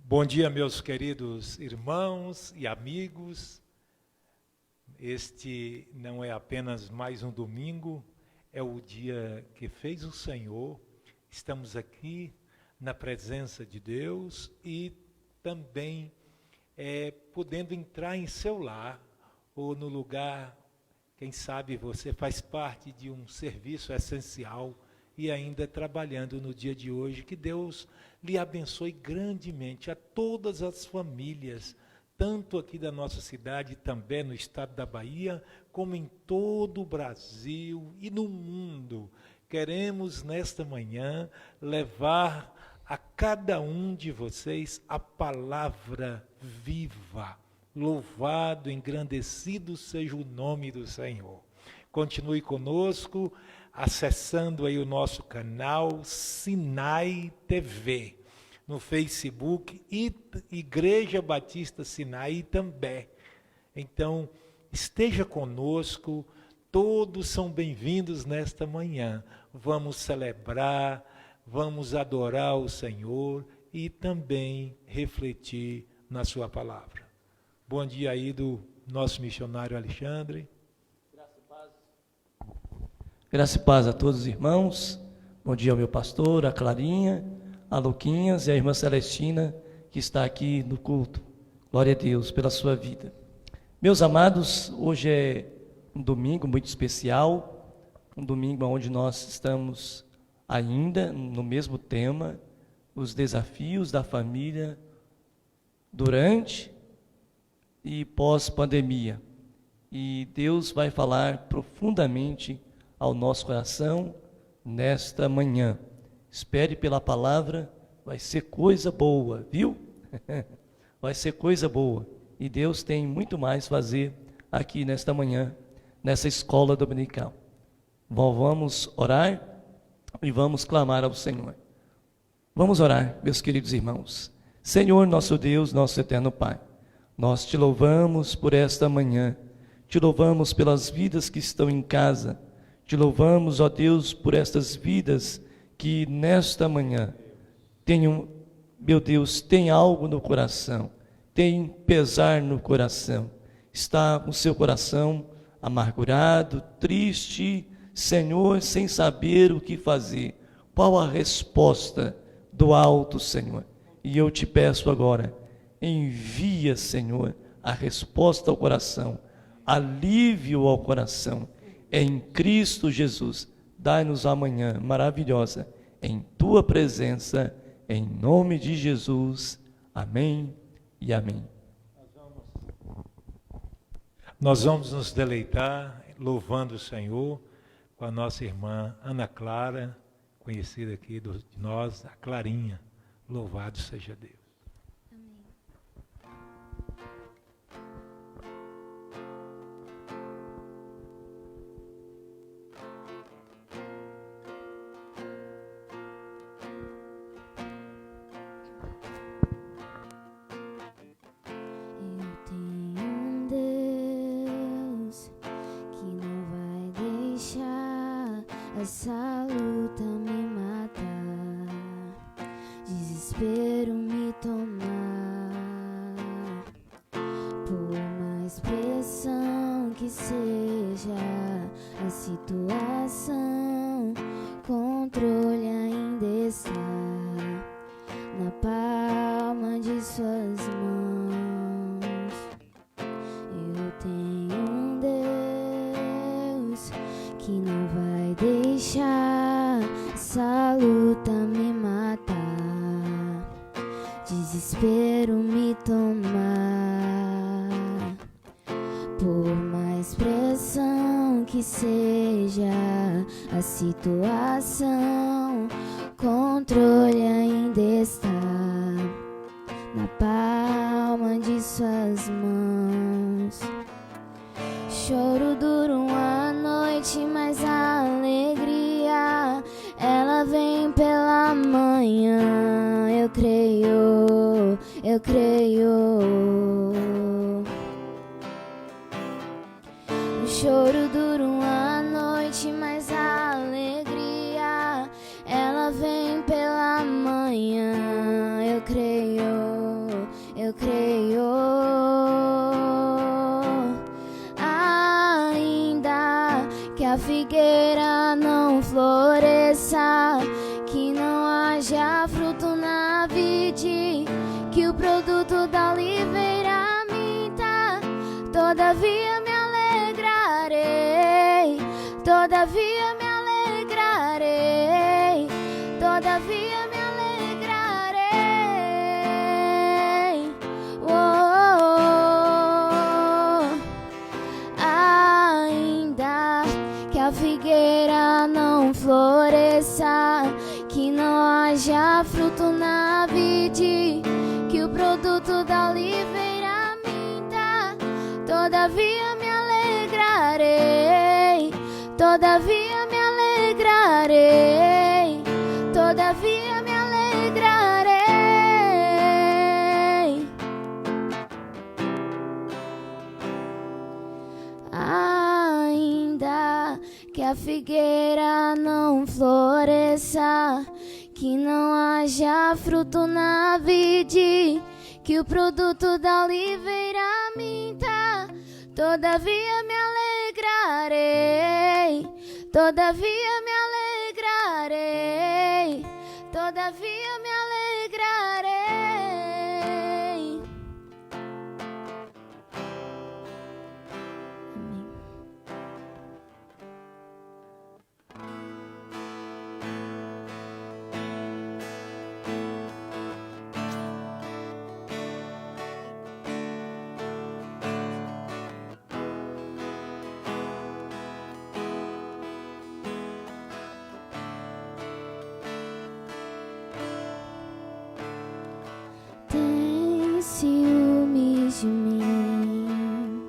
Bom dia, meus queridos irmãos e amigos. Este não é apenas mais um domingo, é o dia que fez o Senhor. Estamos aqui na presença de Deus e também podendo entrar em seu lar ou no lugar, quem sabe você faz parte de um serviço essencial e ainda trabalhando no dia de hoje. Que Deus lhe abençoe grandemente a todas as famílias, tanto aqui da nossa cidade, também no estado da Bahia, como em todo o Brasil e no mundo. Queremos nesta manhã levar a cada um de vocês a palavra viva. Louvado, engrandecido seja o nome do Senhor. Continue conosco, acessando aí o nosso canal Sinai TV, no Facebook e Igreja Batista Sinai também. Então, esteja conosco, todos são bem-vindos nesta manhã. Vamos celebrar, vamos adorar o Senhor e também refletir na sua palavra. Bom dia aí do nosso missionário Alexandre. Graça e paz a todos os irmãos. Bom dia ao meu pastor, a Clarinha, a Luquinhas e a irmã Celestina, que está aqui no culto. Glória a Deus pela sua vida. Meus amados, hoje é um domingo muito especial, um domingo onde nós estamos ainda no mesmo tema, os desafios da família durante e pós-pandemia. E Deus vai falar profundamente ao nosso coração nesta manhã. Espere pela palavra, vai ser coisa boa, viu? Vai ser coisa boa. E Deus tem muito mais a fazer aqui nesta manhã, nessa escola dominical. Bom, vamos orar e vamos clamar ao Senhor. Vamos orar, meus queridos irmãos. Senhor, nosso Deus, nosso eterno Pai, nós te louvamos por esta manhã, te louvamos pelas vidas que estão em casa, te louvamos, ó Deus, por estas vidas que nesta manhã tenham, meu Deus, tem algo no coração, tem pesar no coração, está com seu coração amargurado, triste, Senhor, sem saber o que fazer. Qual a resposta do alto, Senhor? E eu te peço agora, envia, Senhor, a resposta ao coração, alívio ao coração, em Cristo Jesus. Dai-nos amanhã maravilhosa, em Tua presença, em nome de Jesus. Amém e amém. Nós vamos nos deleitar, louvando o Senhor, com a nossa irmã Ana Clara, conhecida aqui de nós, a Clarinha. Louvado seja Deus. Essa luta me matar, desespero me tomar. Por mais pressão que seja a situação, controle ainda está na palma de suas mãos. Eu tenho um Deus que não vai deixar essa luta me matar, desespero me tomar. Por mais pressão que seja a situação, controle ainda está na palma de suas mãos. Choro dura uma noite, mas a alegria ela vem pela manhã. Eu creio, eu creio. O choro dura uma noite, mas a alegria ela vem pela manhã. Eu creio. eu creio. Ainda que a figueira não floresça, que não haja fruto na vide, que o produto da oliveira minta, todavia me alegrarei, todavia me alegrarei, todavia me alegrarei. Oh, oh, oh. Ainda que a figueira não floresça, que não haja fruto na vide, que o produto da oliveira minta, todavia me alegrarei, todavia me alegrarei, todavia me alegrarei. Ainda que a figueira não floresça, que não haja fruto na vide, que o produto da oliveira minta, todavia me alegrarei, todavia me alegrarei, todavia me alegrarei. Amém. Tem ciúmes de mim,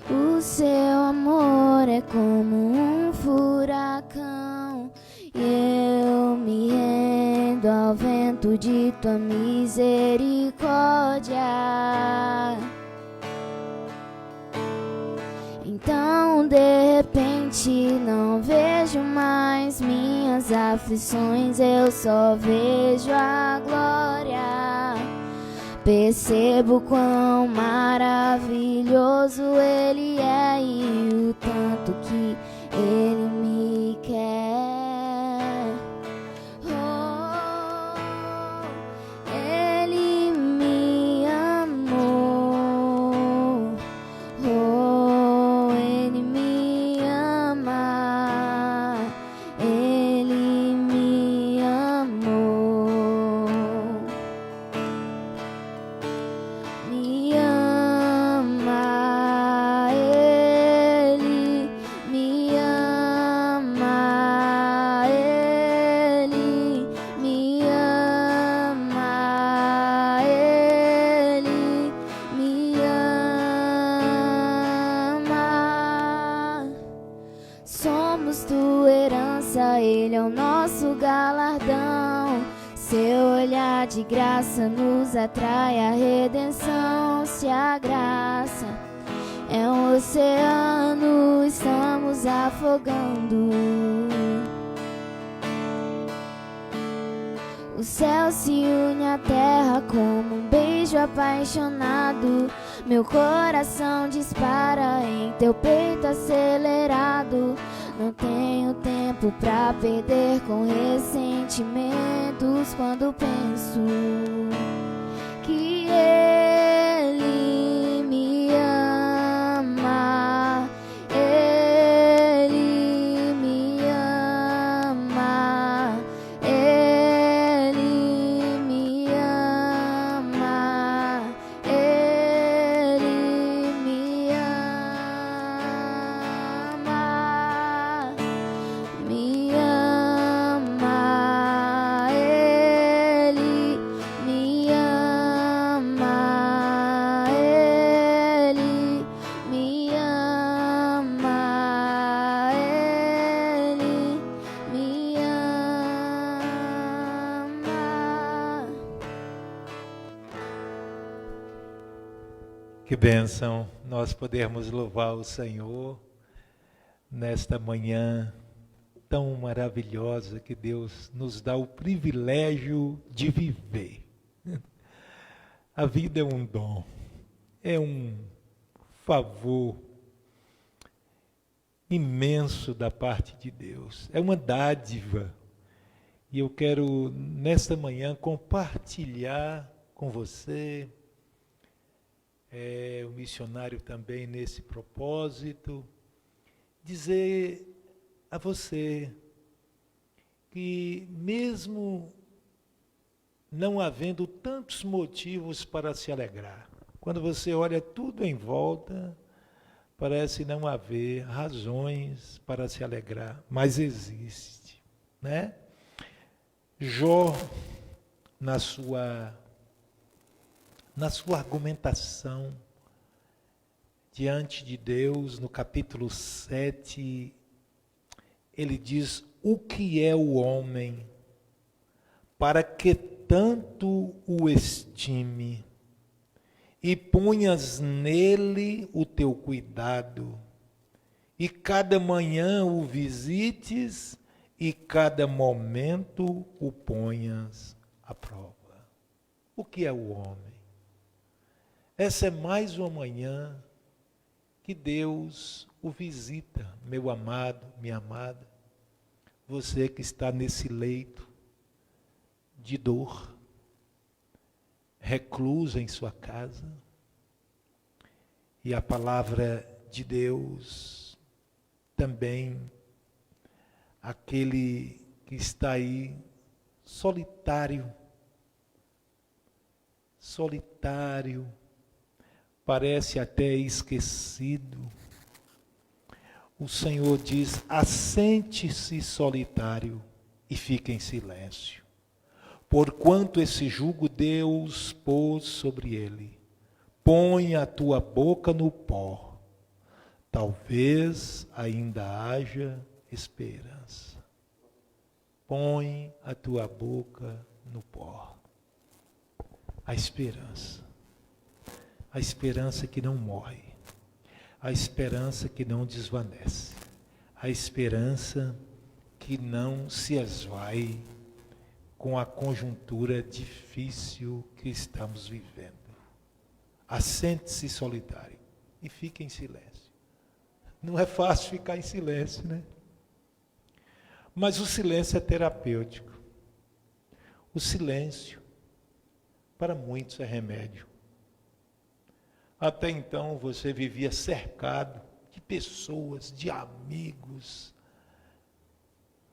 o seu amor é como um furacão, e eu me rendo ao vento de tua misericórdia. Então de repente não vejo mais minhas aflições, eu só vejo a glória. Percebo quão maravilhoso Ele é e o tanto que Ele me quer. Oh, Ele me amou. Oh, Ele me ama. Ele me amou. Me ama. Ele me ama. Ele me ama. Ele me ama. Somos tua herança, Ele é o nosso galardão. Seu olhar de graça nos atrai à redenção. Se a graça é um oceano, estamos afogando. O céu se une à terra como um beijo apaixonado. Meu coração dispara em teu peito acelerado. Não tenho tempo pra perder com ressentimentos quando penso que Ele me ama. Ele me ama. Ele me ama. Ele me ama. Me ama. Ele me ama. Ele me ama. Ele me ama. Que bênção nós podermos louvar o Senhor nesta manhã tão maravilhosa que Deus nos dá o privilégio de viver. A vida é um dom, é um favor imenso da parte de Deus, é uma dádiva. E eu quero, nesta manhã, compartilhar com você, o missionário também nesse propósito, dizer a você que mesmo não havendo tantos motivos para se alegrar, quando você olha tudo em volta, parece não haver razões para se alegrar, mas existe, né? Jó, na sua argumentação diante de Deus, no capítulo 7, ele diz: o que é o homem para que tanto o estime e ponhas nele o teu cuidado, e cada manhã o visites e cada momento o ponhas à prova. O que é o homem? Essa é mais uma manhã que Deus o visita, meu amado, minha amada, você que está nesse leito de dor, recluso em sua casa, e a palavra de Deus também, aquele que está aí solitário, parece até esquecido. O Senhor diz: assente-se solitário e fique em silêncio, porquanto esse jugo Deus pôs sobre ele. Põe a tua boca no pó, talvez ainda haja esperança. Põe a tua boca no pó. A esperança que não morre, a esperança que não desvanece, a esperança que não se esvai com a conjuntura difícil que estamos vivendo. Assente-se solitário e fique em silêncio. Não é fácil ficar em silêncio, né? Mas o silêncio é terapêutico. O silêncio, para muitos, é remédio. Até então você vivia cercado de pessoas, de amigos.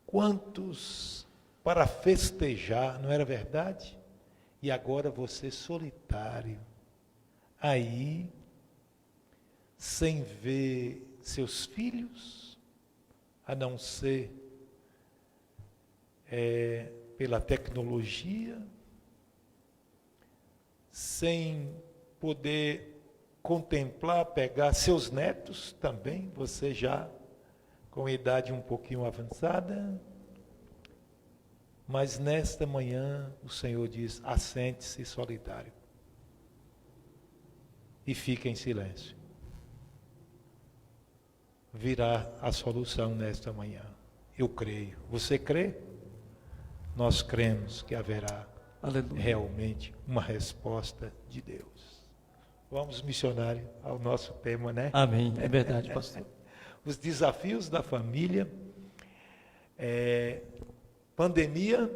Quantos para festejar, não era verdade? E agora você solitário, aí, sem ver seus filhos, a não ser pela tecnologia, sem poder contemplar, pegar seus netos também, você já com idade um pouquinho avançada. Mas nesta manhã o Senhor diz: assente-se solitário e fique em silêncio. Virá a solução nesta manhã. Eu creio. Você crê? Nós cremos que haverá realmente uma resposta de Deus. Vamos, missionário, ao nosso tema, né? Amém. É verdade, pastor. Os desafios da família, pandemia,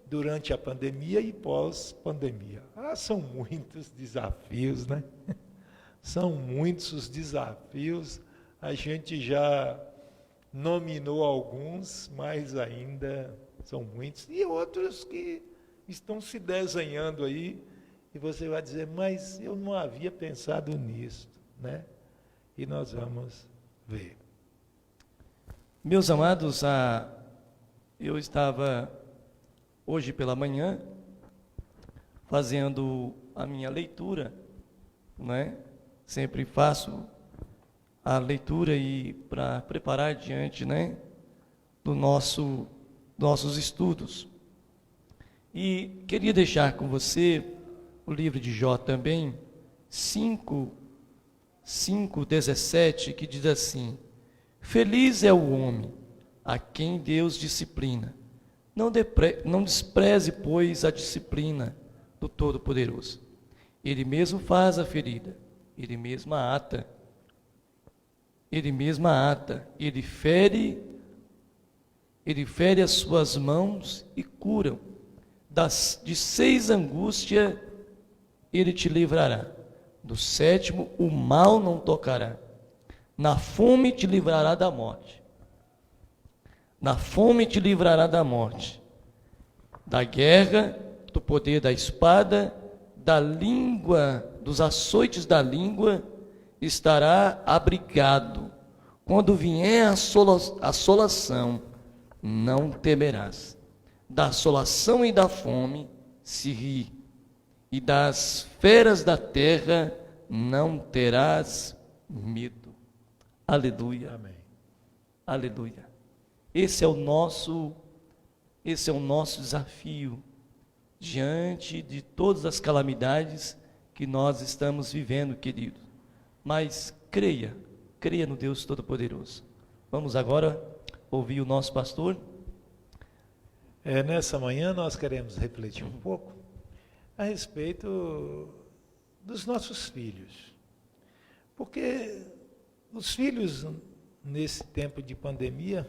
durante a pandemia e pós-pandemia. São muitos desafios, né? São muitos os desafios. A gente já nominou alguns, mas ainda são muitos. E outros que estão se desenhando aí, e você vai dizer: mas eu não havia pensado nisso, né? E nós vamos ver. Meus amados, eu estava hoje pela manhã fazendo a minha leitura, né? Sempre faço a leitura e para preparar diante, né, nossos estudos. E queria deixar com você o livro de Jó também, 5:17, que diz assim: feliz é o homem a quem Deus disciplina. Não despreze, pois, a disciplina do Todo-Poderoso. Ele mesmo faz a ferida, Ele mesmo a ata. Ele mesmo a ata, Ele fere as suas mãos e cura. De 6 angústias Ele te livrará. Do 7º, o mal não tocará. Na fome te livrará da morte. Na fome te livrará da morte. Da guerra, do poder da espada, da língua, dos açoites da língua, estará abrigado. Quando vier a assolação, não temerás. Da assolação e da fome se ri, e das feras da terra não terás medo. Aleluia. Amém. Aleluia. Esse é o nosso desafio diante de todas as calamidades que nós estamos vivendo, querido. Mas creia no Deus Todo-Poderoso. Vamos agora ouvir o nosso pastor. Nessa manhã nós queremos refletir um pouco a respeito dos nossos filhos. Porque os filhos, nesse tempo de pandemia,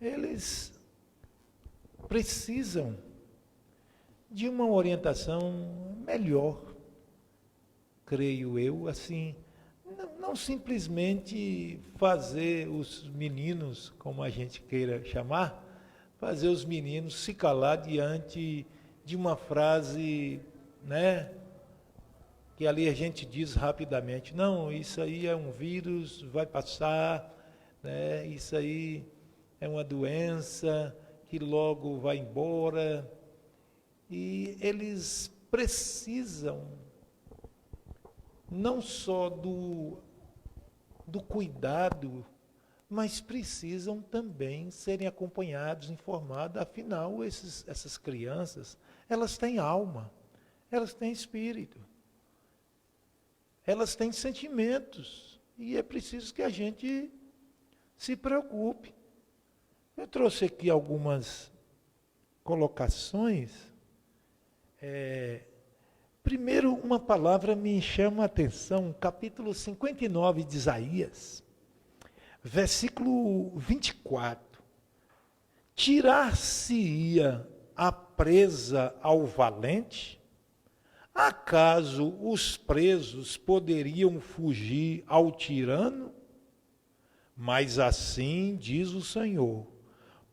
eles precisam de uma orientação melhor, creio eu, assim, não simplesmente fazer os meninos, como a gente queira chamar, fazer os meninos se calar diante de uma frase, né, que ali a gente diz rapidamente, não, isso aí é um vírus, vai passar, né, isso aí é uma doença que logo vai embora. E eles precisam não só do cuidado, mas precisam também serem acompanhados, informados. Afinal, essas crianças, elas têm alma, elas têm espírito, elas têm sentimentos, e é preciso que a gente se preocupe. Eu trouxe aqui algumas colocações. Primeiro, uma palavra me chama a atenção, capítulo 59 de Isaías, versículo 24. Tirar-se-ia a presa ao valente? Acaso os presos poderiam fugir ao tirano? Mas assim diz o Senhor,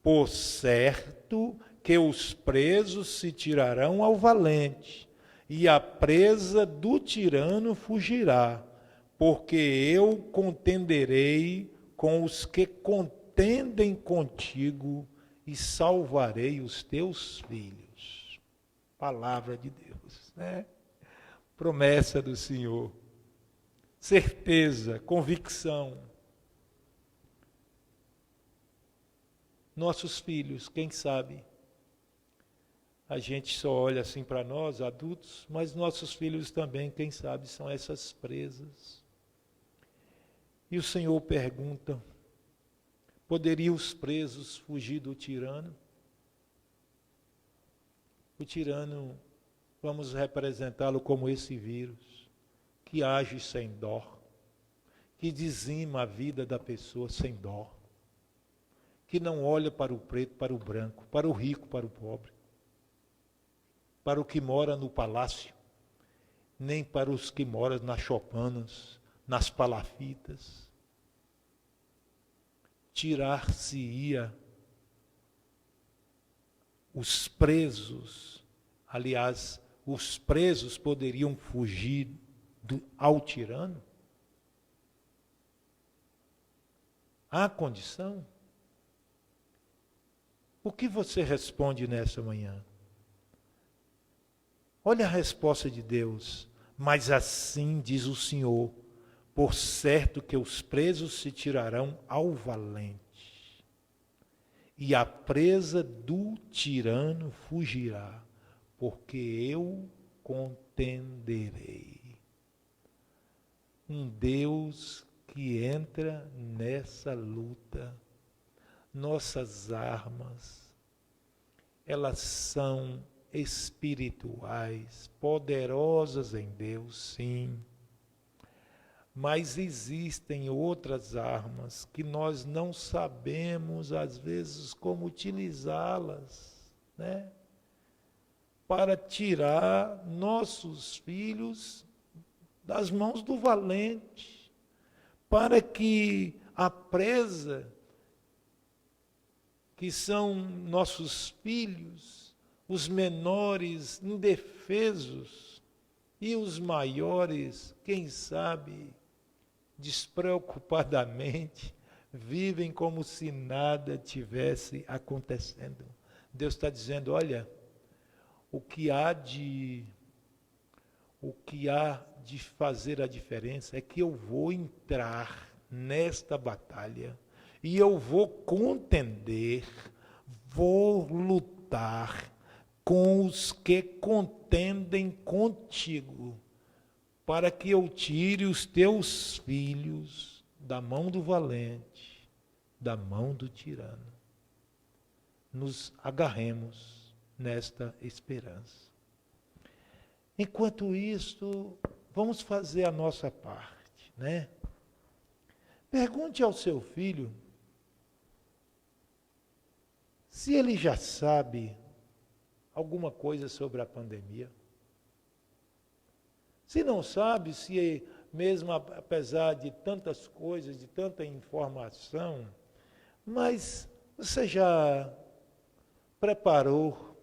por certo que os presos se tirarão ao valente, e a presa do tirano fugirá, porque eu contenderei com os que contendem contigo e salvarei os teus filhos. Palavra de Deus, né? Promessa do Senhor, certeza, convicção. Nossos filhos, quem sabe, a gente só olha assim para nós, adultos, mas nossos filhos também, quem sabe, são essas presas. E o Senhor pergunta, poderiam os presos fugir do tirano? O tirano, vamos representá-lo como esse vírus, que age sem dó, que dizima a vida da pessoa sem dó, que não olha para o preto, para o branco, para o rico, para o pobre, para o que mora no palácio, nem para os que moram nas chopanas, nas palafitas. Tirar-se-ia os presos, aliás, os presos poderiam fugir ao tirano? Há condição? O que você responde nessa manhã? Olha a resposta de Deus. Mas assim diz o Senhor, por certo que os presos se tirarão ao valente, e a presa do tirano fugirá, porque eu contenderei. Um Deus que entra nessa luta. Nossas armas, elas são espirituais, poderosas em Deus, sim. Mas existem outras armas que nós não sabemos, às vezes, como utilizá-las, né? Para tirar nossos filhos das mãos do valente, para que a presa, que são nossos filhos, os menores indefesos e os maiores, quem sabe, despreocupadamente, vivem como se nada tivesse acontecendo. Deus está dizendo, olha, o que há de fazer a diferença é que eu vou entrar nesta batalha e eu vou contender, vou lutar com os que contendem contigo, para que eu tire os teus filhos da mão do valente, da mão do tirano. Nos agarremos nesta esperança. Enquanto isto, vamos fazer a nossa parte, né? Pergunte ao seu filho se ele já sabe alguma coisa sobre a pandemia. Se não sabe, se mesmo apesar de tantas coisas, de tanta informação, mas você já preparou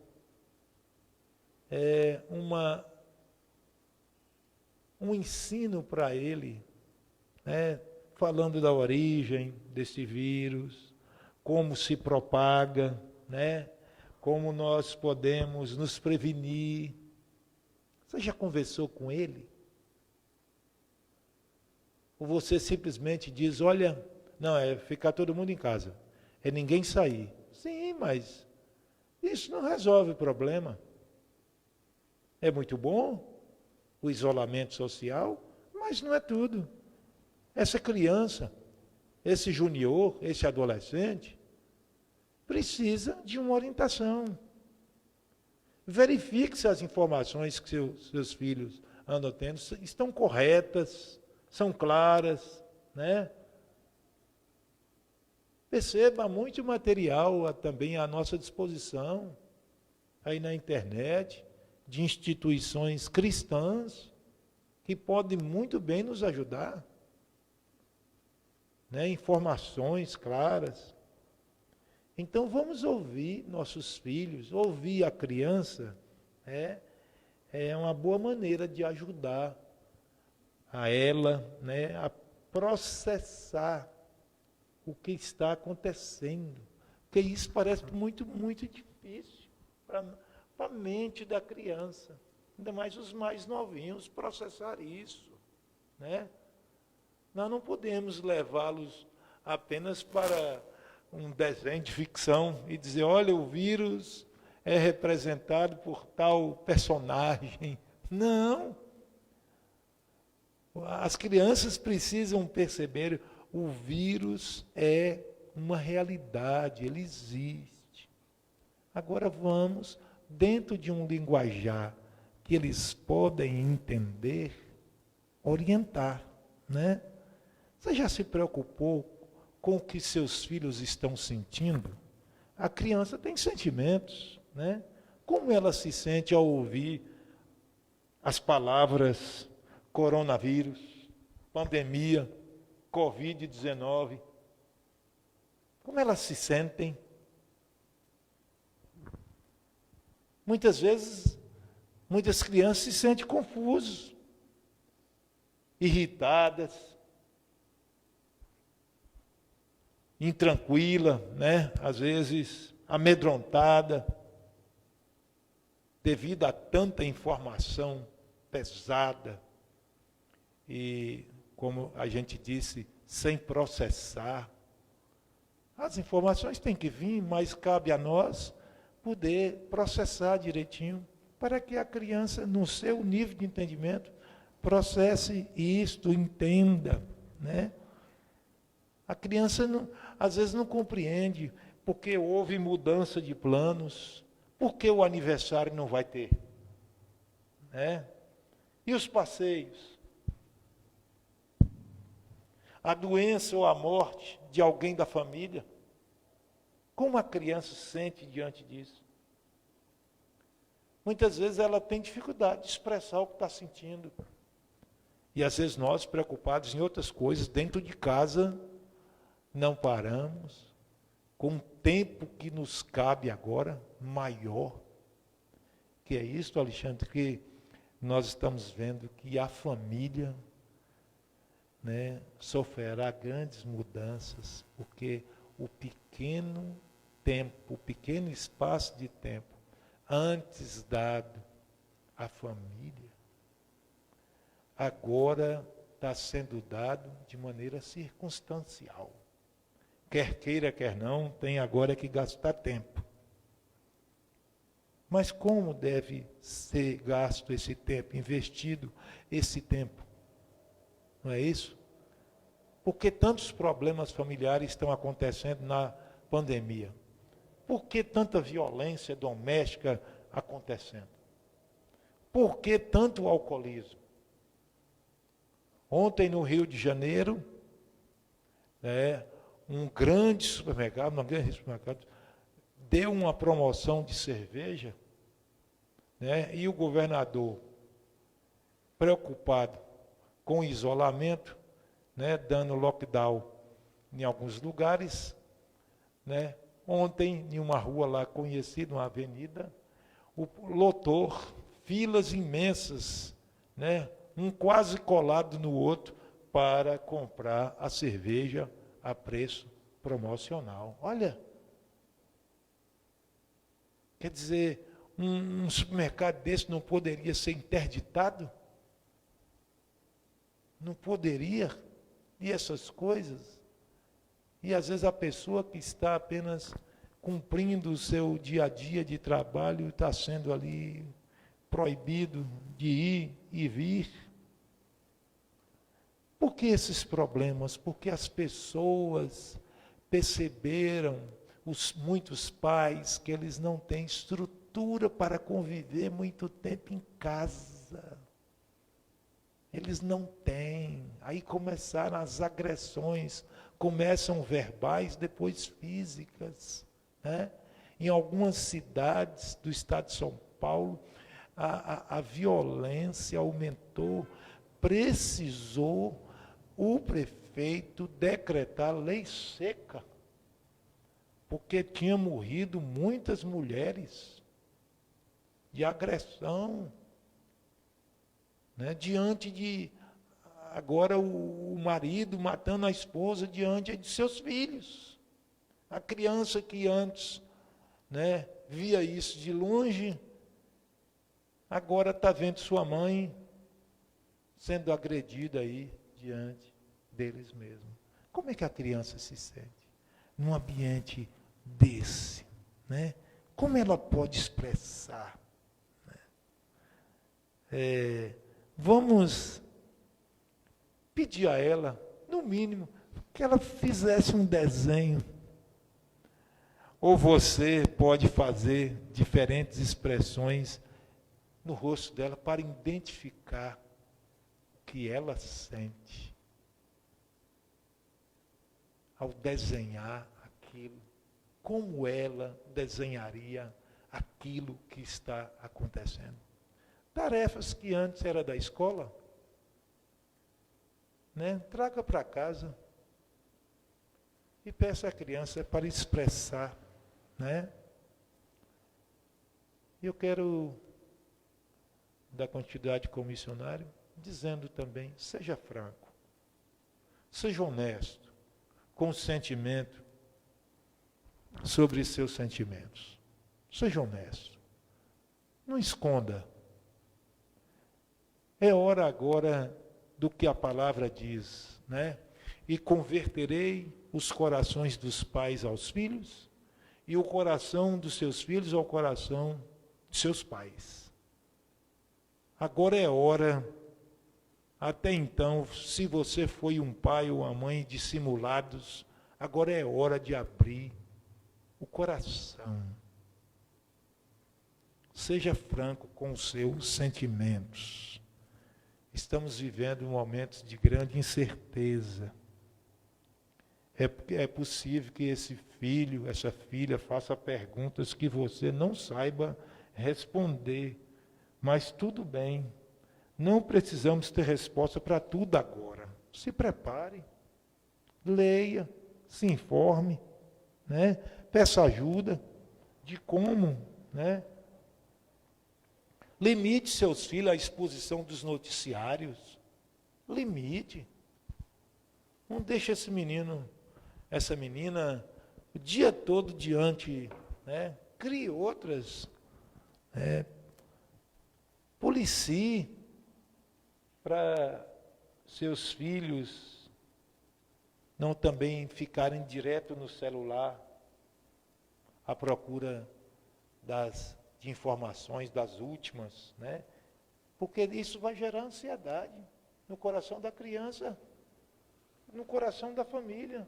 um ensino para ele, né, falando da origem desse vírus, como se propaga, né, como nós podemos nos prevenir. Você já conversou com ele? Ou você simplesmente diz, olha, não, é ficar todo mundo em casa, é ninguém sair. Sim, mas isso não resolve o problema. É muito bom o isolamento social, mas não é tudo. Essa criança, esse junior, esse adolescente, precisa de uma orientação. Verifique se as informações que seus filhos andam tendo estão corretas, são claras, né? Perceba, muito material também à nossa disposição, aí na internet, de instituições cristãs, que podem muito bem nos ajudar, né? Informações claras. Então vamos ouvir nossos filhos, ouvir a criança, é uma boa maneira de ajudar a ela, né, a processar o que está acontecendo. Porque isso parece muito, muito difícil para a mente da criança, ainda mais os mais novinhos, processar isso, né? Nós não podemos levá-los apenas para um desenho de ficção e dizer, olha, o vírus é representado por tal personagem. Não. As crianças precisam perceber, o vírus é uma realidade, ele existe. Agora vamos, dentro de um linguajar que eles podem entender, orientar, né? Você já se preocupou com o que seus filhos estão sentindo? A criança tem sentimentos, né? Como ela se sente ao ouvir as palavras coronavírus, pandemia, Covid-19? Como elas se sentem? Muitas vezes, muitas crianças se sentem confusas, irritadas, intranquila, né? Às vezes amedrontada, devido a tanta informação pesada e, como a gente disse, sem processar. As informações têm que vir, mas cabe a nós poder processar direitinho, para que a criança, no seu nível de entendimento, processe isto, entenda, né? A criança, às vezes, não compreende, porque houve mudança de planos, Por que o aniversário não vai ter? Né? E os passeios? A doença ou a morte de alguém da família? Como a criança se sente diante disso? Muitas vezes ela tem dificuldade de expressar o que está sentindo. E às vezes nós, preocupados em outras coisas, dentro de casa, não paramos, com o tempo que nos cabe agora, maior. Que é isso, Alexandre, que nós estamos vendo que a família, né, sofrerá grandes mudanças, porque o pequeno tempo, o pequeno espaço de tempo, antes dado à família, agora está sendo dado de maneira circunstancial. Quer queira, quer não, tem agora que gastar tempo. Mas como deve ser gasto esse tempo, investido esse tempo? Não é isso? Por que tantos problemas familiares estão acontecendo na pandemia? Por que tanta violência doméstica acontecendo? Por que tanto alcoolismo? Ontem no Rio de Janeiro, um grande supermercado, deu uma promoção de cerveja, e o governador, preocupado com o isolamento, dando lockdown em alguns lugares, ontem, em uma rua lá conhecida, uma avenida, lotou filas imensas, um quase colado no outro, para comprar a cerveja a preço promocional. Olha, quer dizer, um supermercado desse não poderia ser interditado? Não poderia? E essas coisas? E às vezes a pessoa que está apenas cumprindo o seu dia a dia de trabalho está sendo ali proibido de ir e vir. Por que esses problemas? Porque as pessoas perceberam, muitos pais, que eles não têm estrutura para conviver muito tempo em casa. Eles não têm. Aí começaram as agressões, começam verbais, depois físicas. Em algumas cidades do estado de São Paulo, a violência aumentou, precisou o prefeito decretar lei seca, porque tinha morrido muitas mulheres de agressão, diante de, agora o marido matando a esposa diante de seus filhos. A criança que antes via isso de longe, agora está vendo sua mãe sendo agredida aí diante deles mesmos. Como é que a criança se sente num ambiente desse? Como ela pode expressar? Vamos pedir a ela, no mínimo, que ela fizesse um desenho. Ou você pode fazer diferentes expressões no rosto dela para identificar o que ela sente ao desenhar aquilo. Como ela desenharia aquilo que está acontecendo. Tarefas que antes era da escola, traga para casa e peça à criança para expressar. Eu quero dar continuidade como missionário, dizendo também, seja franco, seja honesto com o sentimento sobre seus sentimentos. Seja honesto. Não esconda. É hora agora do que a palavra diz, E converterei os corações dos pais aos filhos e o coração dos seus filhos ao coração de seus pais. Agora é hora. Até então, se você foi um pai ou uma mãe dissimulados, agora é hora de abrir o coração. seja franco com os seus sentimentos. Estamos vivendo momentos de grande incerteza. É possível que esse filho, essa filha, faça perguntas que você não saiba responder. Mas tudo bem. Não precisamos ter resposta para tudo agora. Se prepare. Leia. Se informe. Né? Peça ajuda de como, né? Limite seus filhos à exposição dos noticiários. Limite. Não deixe esse menino, essa menina, o dia todo diante, né? Crie outras. Policie para seus filhos não também ficarem direto no celular à procura de informações das últimas, né? Porque isso vai gerar ansiedade no coração da criança, no coração da família.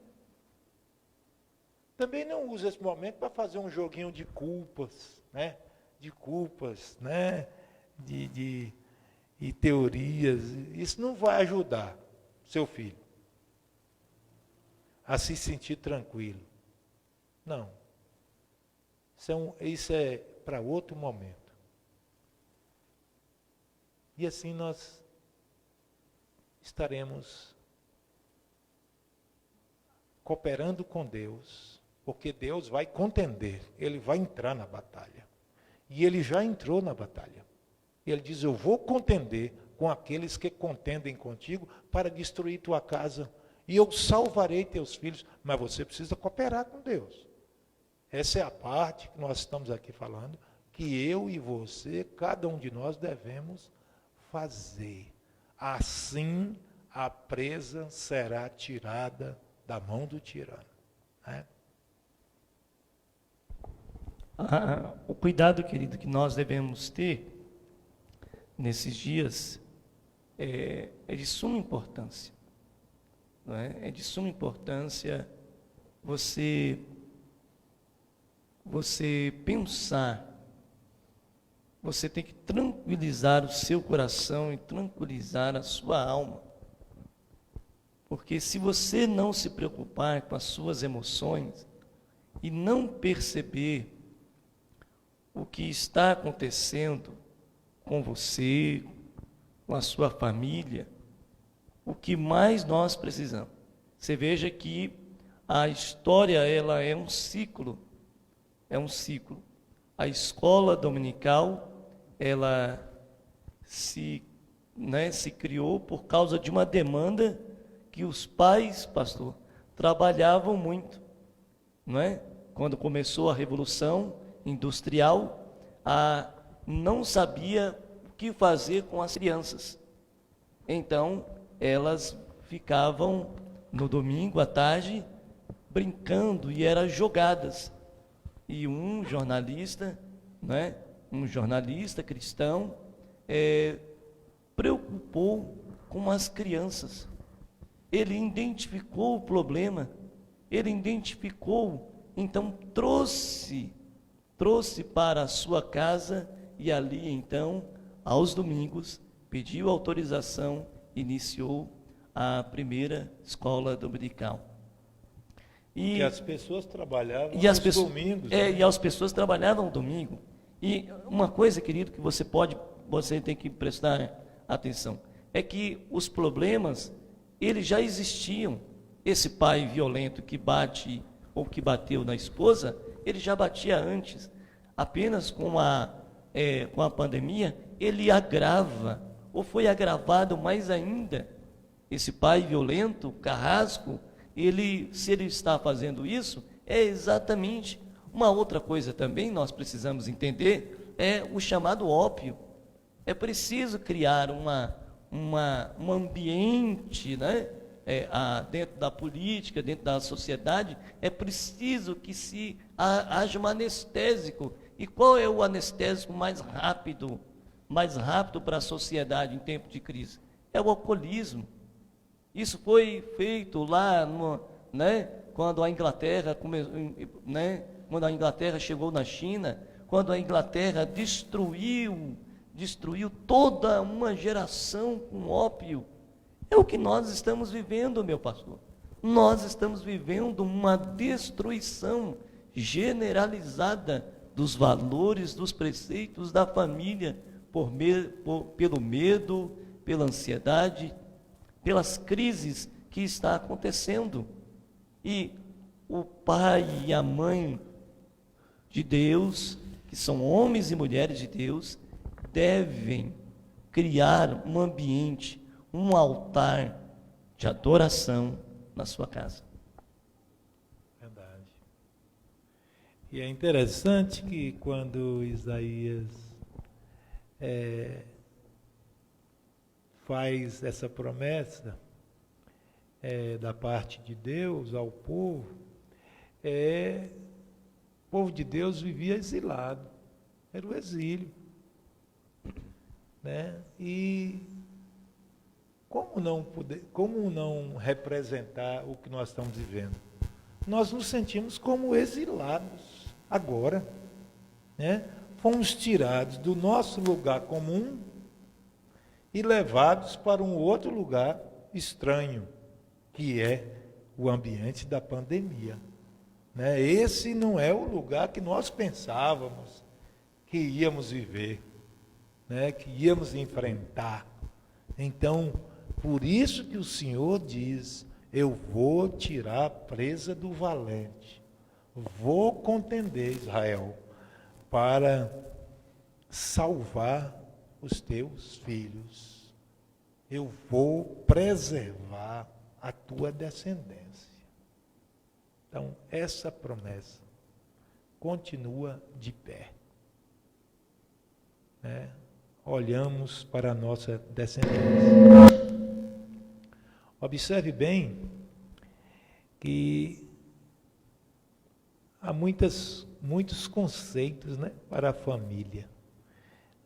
Também não use esse momento para fazer um joguinho de culpas, né? De culpas, né? De teorias. Isso não vai ajudar seu filho a se sentir tranquilo. Não. Isso é para outro momento. E assim nós estaremos cooperando com Deus, porque Deus vai contender, Ele vai entrar na batalha. E Ele já entrou na batalha. Ele diz, eu vou contender com aqueles que contendem contigo para destruir tua casa. E eu salvarei teus filhos. Mas você precisa cooperar com Deus. Essa é a parte que nós estamos aqui falando, que eu e você, cada um de nós devemos fazer. Assim a presa será tirada da mão do tirano. Né? O cuidado, querido, que nós devemos ter nesses dias é de suma importância. Não é? É de suma importância você pensar, você tem que tranquilizar o seu coração e tranquilizar a sua alma. Porque se você não se preocupar com as suas emoções e não perceber o que está acontecendo com você, com a sua família, o que mais nós precisamos. Você veja que a história, ela é um ciclo. É um ciclo. A escola dominical, ela se criou por causa de uma demanda que os pais, pastor, trabalhavam muito. Não é? Quando começou a Revolução Industrial, não sabia o que fazer com as crianças. Então, elas ficavam no domingo à tarde brincando e eram jogadas. E um jornalista, né, um jornalista cristão, preocupou com as crianças. Ele identificou o problema, ele identificou, então trouxe para a sua casa e ali então, aos domingos, pediu autorização, iniciou a primeira escola dominical. E as pessoas trabalhavam aos domingos. Né? E as pessoas trabalhavam domingo. E uma coisa, querido, que você tem que prestar atenção, é que os problemas, eles já existiam. Esse pai violento que bate ou que bateu na esposa, ele já batia antes. Apenas com a pandemia, ele agrava, ou foi agravado mais ainda. Esse pai violento, carrasco, se ele está fazendo isso, é exatamente. Uma outra coisa também nós precisamos entender é o chamado ópio. É preciso criar um ambiente, né? Dentro da política, dentro da sociedade, é preciso que haja um anestésico. E qual é o anestésico mais rápido para a sociedade em tempo de crise? É o alcoolismo. Isso foi feito lá, quando a Inglaterra chegou na China, quando a Inglaterra destruiu toda uma geração com ópio. É o que nós estamos vivendo, meu pastor. Nós estamos vivendo uma destruição generalizada dos valores, dos preceitos da família, pelo medo, pela ansiedade, pelas crises que está acontecendo. E o pai e a mãe de Deus, que são homens e mulheres de Deus, devem criar um ambiente, um altar de adoração na sua casa. Verdade. E é interessante que quando Isaías faz essa promessa da parte de Deus ao povo, o povo de Deus vivia exilado, era o exílio, né? E como não representar o que nós estamos vivendo? Nós nos sentimos como exilados agora, né? Fomos tirados do nosso lugar comum e levados para um outro lugar estranho, que é o ambiente da pandemia, né? Esse não é o lugar que nós pensávamos que íamos viver, né? Que íamos enfrentar. Então, por isso que o Senhor diz: eu vou tirar a presa do valente, vou contender Israel para salvar os teus filhos, eu vou preservar a tua descendência. Então, essa promessa continua de pé, né? Olhamos para a nossa descendência. Observe bem que há muitos conceitos, né, para a família.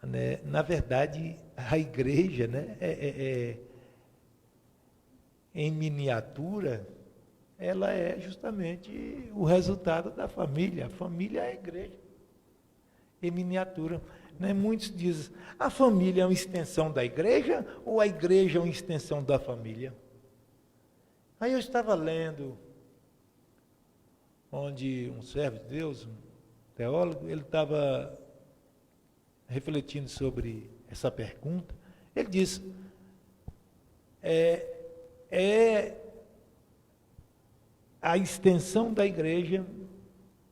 Né? Na verdade, a igreja, né, em miniatura, ela é justamente o resultado da família. A família é a igreja, em miniatura. Né? Muitos dizem: a família é uma extensão da igreja ou a igreja é uma extensão da família? Aí eu estava lendo, onde um servo de Deus, um teólogo, ele estava refletindo sobre essa pergunta. Ele disse: é a extensão da igreja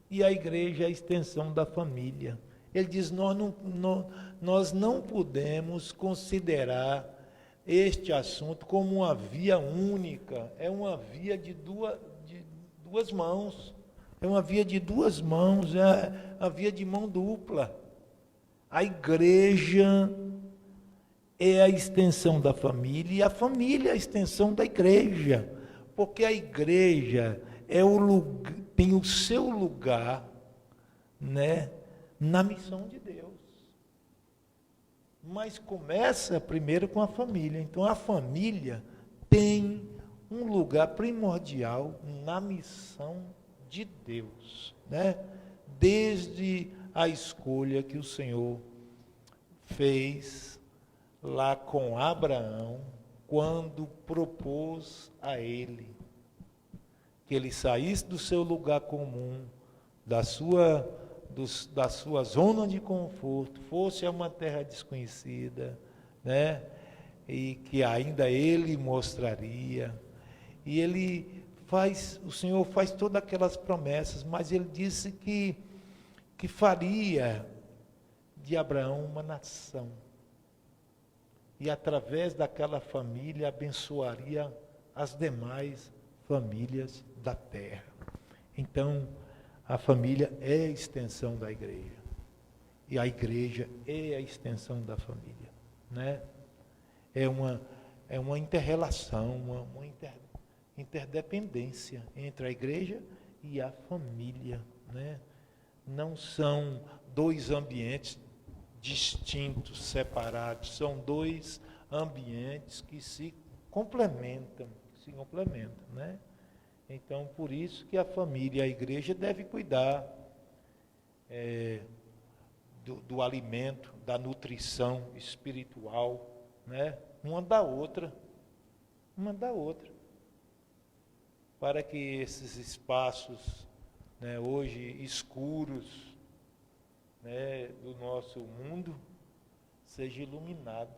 e a igreja é a extensão da família. Ele diz: nós não podemos considerar este assunto como uma via única, é uma via de duas mãos, é uma via de duas mãos, é a via de mão dupla. A igreja é a extensão da família e a família é a extensão da igreja, porque a igreja tem o seu lugar, né, na missão de Deus. Mas começa primeiro com a família. Então a família tem um lugar primordial na missão de Deus, né? Desde a escolha que o Senhor fez lá com Abraão, quando propôs a ele que ele saísse do seu lugar comum, da sua zona de conforto, fosse a uma terra desconhecida, né? E que ainda ele mostraria. E o Senhor faz todas aquelas promessas, mas ele disse que faria de Abraão uma nação. E através daquela família abençoaria as demais famílias da terra. Então, a família é a extensão da igreja. E a igreja é a extensão da família, né? É uma inter-relação, uma interdependência entre a igreja e a família, né? Não são dois ambientes distintos, separados, são dois ambientes que se complementam, né? Então, por isso que a família e a igreja devem cuidar do alimento, da nutrição espiritual, né? Uma da outra, para que esses espaços, né, hoje escuros, né, do nosso mundo, seja iluminado,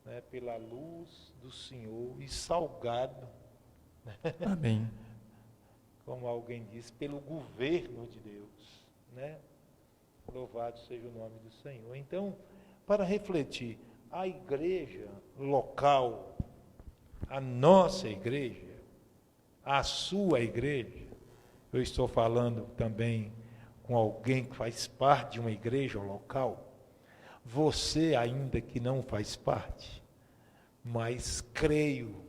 né, pela luz do Senhor e salgado, né? Amém. Como alguém disse, pelo governo de Deus, né? Louvado seja o nome do Senhor. Então, para refletir, a igreja local, a nossa igreja, a sua igreja, eu estou falando também com alguém que faz parte de uma igreja local, você ainda que não faz parte, mas creio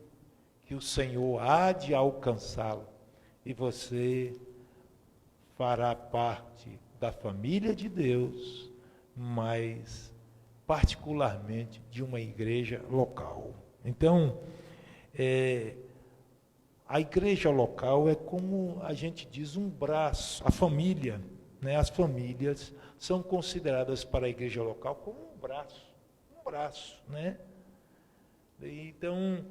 que o Senhor há de alcançá-lo e você fará parte da família de Deus, mas particularmente de uma igreja local. Então, a igreja local é como a gente diz um braço, a família, né? As famílias são consideradas para a igreja local como um braço, né? Então,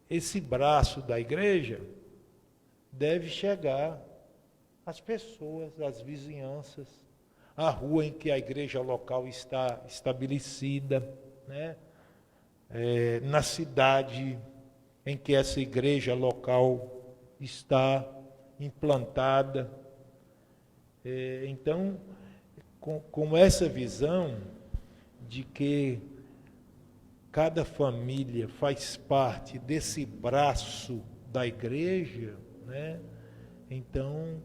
esse braço da igreja deve chegar às pessoas, às vizinhanças, à rua em que a igreja local está estabelecida, né? Na cidade em que essa igreja local está implantada. Então, com essa visão de que cada família faz parte desse braço da igreja, né? Então,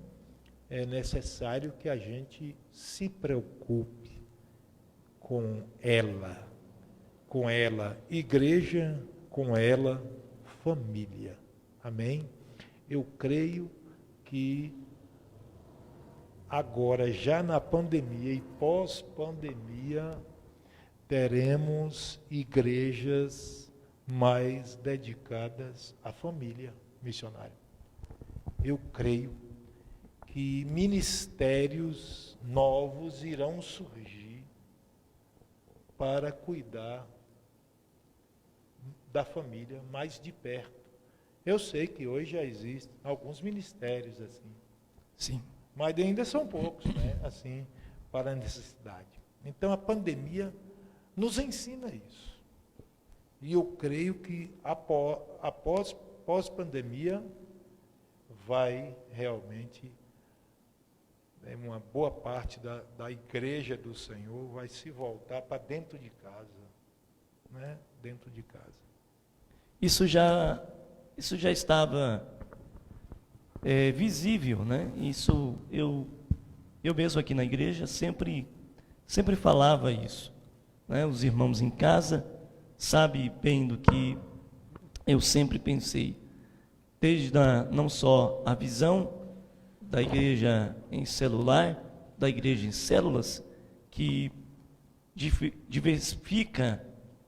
é necessário que a gente se preocupe com ela igreja, com ela família. Amém? Eu creio que agora, já na pandemia e pós-pandemia, teremos igrejas mais dedicadas à família missionária. Eu creio que ministérios novos irão surgir para cuidar da família mais de perto. Eu sei que hoje já existem alguns ministérios assim. Sim. Mas ainda são poucos, né? Assim, para a necessidade. Então a pandemia nos ensina isso. E eu creio que após pós-pandemia vai realmente, uma boa parte da igreja do Senhor vai se voltar para dentro de casa, né? Dentro de casa. Isso já estava visível, né? Isso eu mesmo aqui na igreja sempre falava isso, né? Os irmãos em casa sabem bem do que eu sempre pensei, desde não só a visão da igreja em celular, da igreja em células, que diversifica,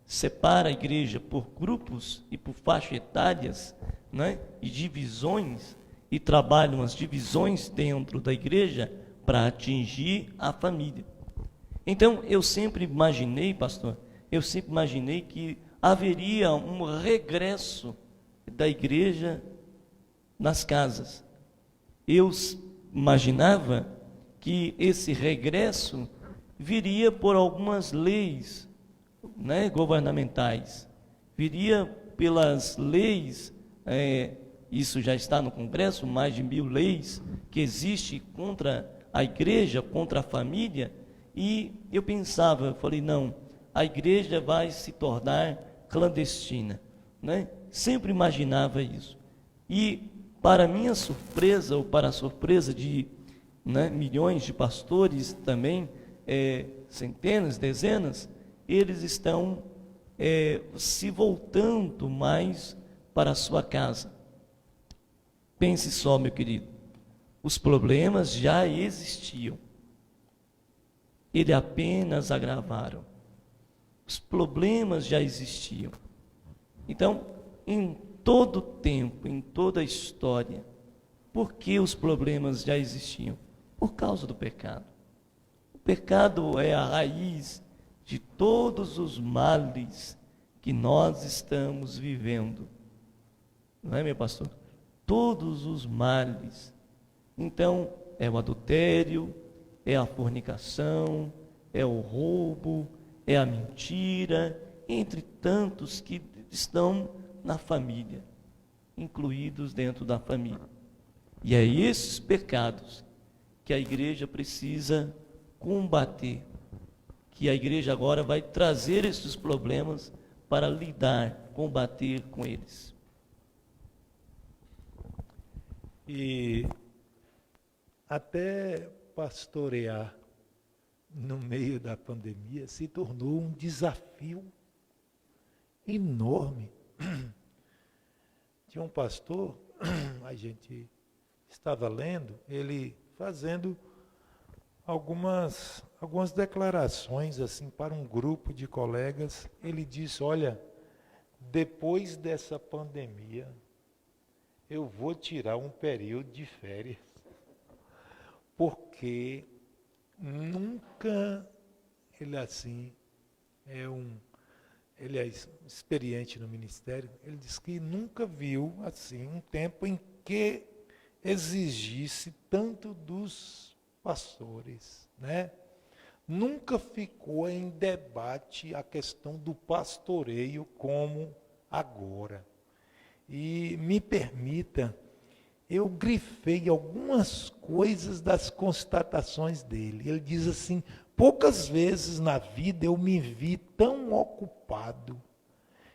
separa a igreja por grupos e por faixas etárias, né? E divisões, e trabalham as divisões dentro da igreja para atingir a família. Então, eu sempre imaginei, pastor, que haveria um regresso da igreja nas casas. Eu imaginava que esse regresso viria por algumas leis, né, governamentais, viria pelas leis, isso já está no Congresso, mais de 1000 leis que existem contra a igreja, contra a família, e eu falei, não, a igreja vai se tornar clandestina, né? Sempre imaginava isso. E para minha surpresa, ou para a surpresa de, né, milhões de pastores também, centenas, dezenas, eles estão se voltando mais para a sua casa. Pense só, meu querido, os problemas já existiam, eles apenas agravaram. Os problemas já existiam. Então, em todo tempo, em toda a história, por que os problemas já existiam? Por causa do pecado. O pecado é a raiz de todos os males que nós estamos vivendo. Não é, meu pastor? Todos os males. Então, é o adultério, é a fornicação, é o roubo, é a mentira, entre tantos que estão na família, incluídos dentro da família. E é esses pecados que a igreja precisa combater, que a igreja agora vai trazer esses problemas para lidar, combater com eles. E até pastorear no meio da pandemia se tornou um desafio enorme. Tinha um pastor, a gente estava lendo, ele fazendo algumas declarações assim para um grupo de colegas. Ele disse: olha, depois dessa pandemia, eu vou tirar um período de férias, porque nunca, ele é experiente no ministério, ele diz que nunca viu assim um tempo em que exigisse tanto dos pastores, né? Nunca ficou em debate a questão do pastoreio como agora. E me permita, eu grifei algumas coisas das constatações dele. Ele diz assim: poucas vezes na vida eu me vi tão ocupado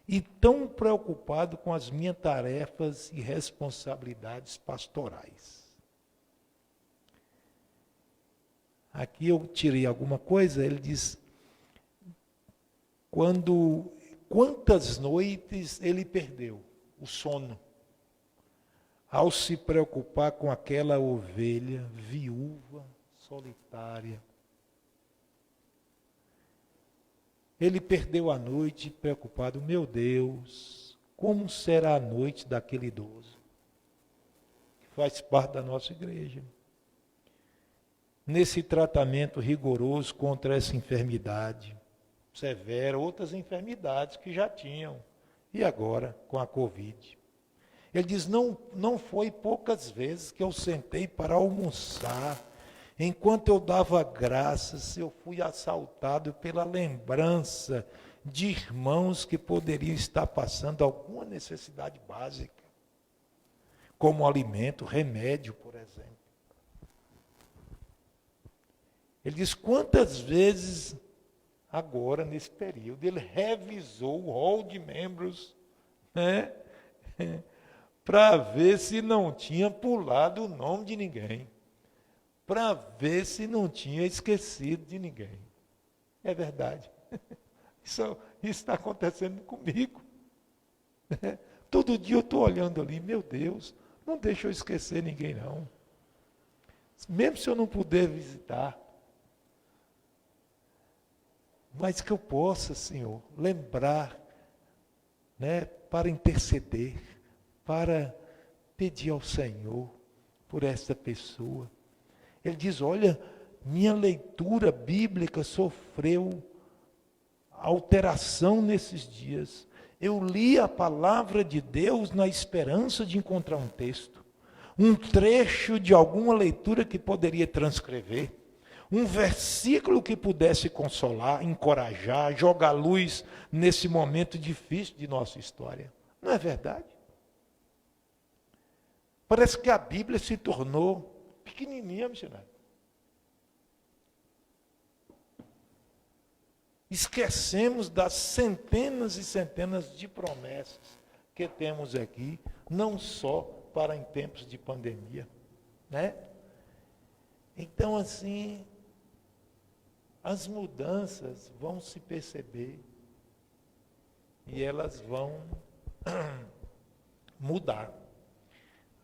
e tão preocupado com as minhas tarefas e responsabilidades pastorais. Aqui eu tirei alguma coisa, ele diz: quantas noites ele perdeu o sono ao se preocupar com aquela ovelha viúva, solitária. Ele perdeu a noite preocupado: meu Deus, como será a noite daquele idoso, que faz parte da nossa igreja, nesse tratamento rigoroso contra essa enfermidade severa, outras enfermidades que já tinham, e agora com a Covid. Ele diz: não foi poucas vezes que eu sentei para almoçar, enquanto eu dava graças, eu fui assaltado pela lembrança de irmãos que poderiam estar passando alguma necessidade básica, como alimento, remédio, por exemplo. Ele diz: quantas vezes agora, nesse período, ele revisou o rol de membros, né? Para ver se não tinha pulado o nome de ninguém, para ver se não tinha esquecido de ninguém. É verdade. Isso está acontecendo comigo. Todo dia eu estou olhando ali: meu Deus, não deixa eu esquecer ninguém não. Mesmo se eu não puder visitar, mas que eu possa, Senhor, lembrar, né, para interceder, para pedir ao Senhor por esta pessoa. Ele diz: olha, minha leitura bíblica sofreu alteração nesses dias. Eu li a palavra de Deus na esperança de encontrar um texto, um trecho de alguma leitura que poderia transcrever, um versículo que pudesse consolar, encorajar, jogar luz nesse momento difícil de nossa história. Não é verdade? Parece que a Bíblia se tornou pequenininha, missionário. Esquecemos das centenas e centenas de promessas que temos aqui, não só para em tempos de pandemia, né? Então, assim, as mudanças vão se perceber e elas vão mudar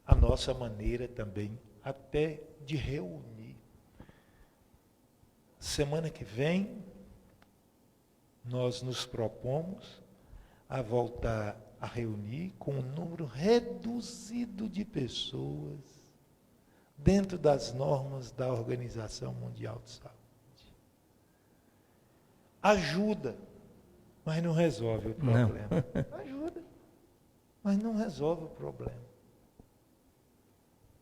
a nossa maneira também até de reunir. Semana que vem, nós nos propomos a voltar a reunir com um número reduzido de pessoas dentro das normas da Organização Mundial de Saúde. ajuda, mas não resolve o problema. Ajuda, mas não resolve o problema.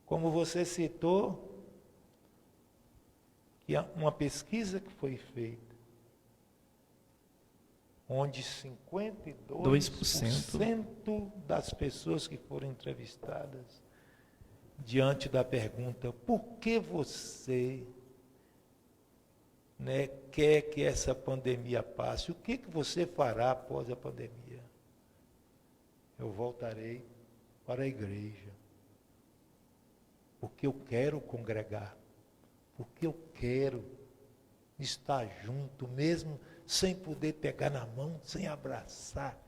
Como você citou, que há uma pesquisa que foi feita, onde 52% das pessoas que foram entrevistadas, diante da pergunta, por que você quer que essa pandemia passe? O que você fará após a pandemia? Eu voltarei para a igreja, porque eu quero congregar, porque eu quero estar junto, mesmo sem poder pegar na mão, sem abraçar,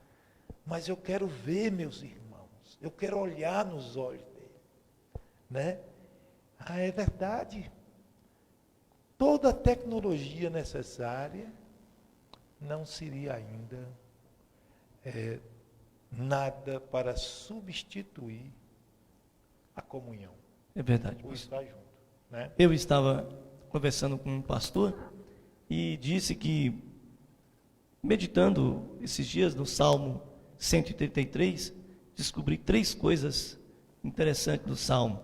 mas eu quero ver meus irmãos, eu quero olhar nos olhos deles, né? É verdade. Toda a tecnologia necessária não seria ainda nada para substituir a comunhão. É verdade. O estar junto, né? Eu estava conversando com um pastor e disse que, meditando esses dias no Salmo 133, descobri 3 coisas interessantes do Salmo.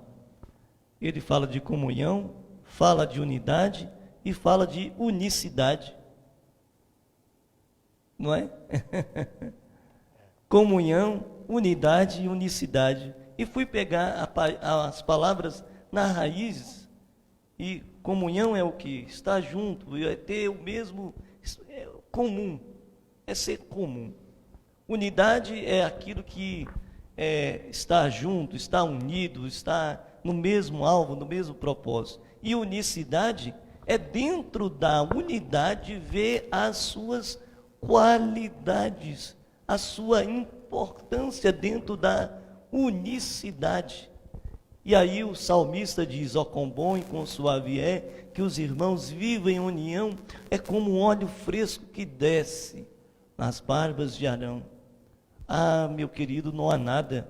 Ele fala de comunhão, fala de unidade e fala de unicidade. Não é? Comunhão, unidade e unicidade. E fui pegar as palavras na raiz. E comunhão é o que? Estar junto, é ter o mesmo comum, é ser comum. Unidade é aquilo que está junto, está unido, está no mesmo alvo, no mesmo propósito. E unicidade é dentro da unidade ver as suas qualidades, a sua importância dentro da unicidade. E aí o salmista diz, ó quão bom e quão suave é, que os irmãos vivem em união, é como um óleo fresco que desce nas barbas de Arão. Ah, meu querido, não há nada.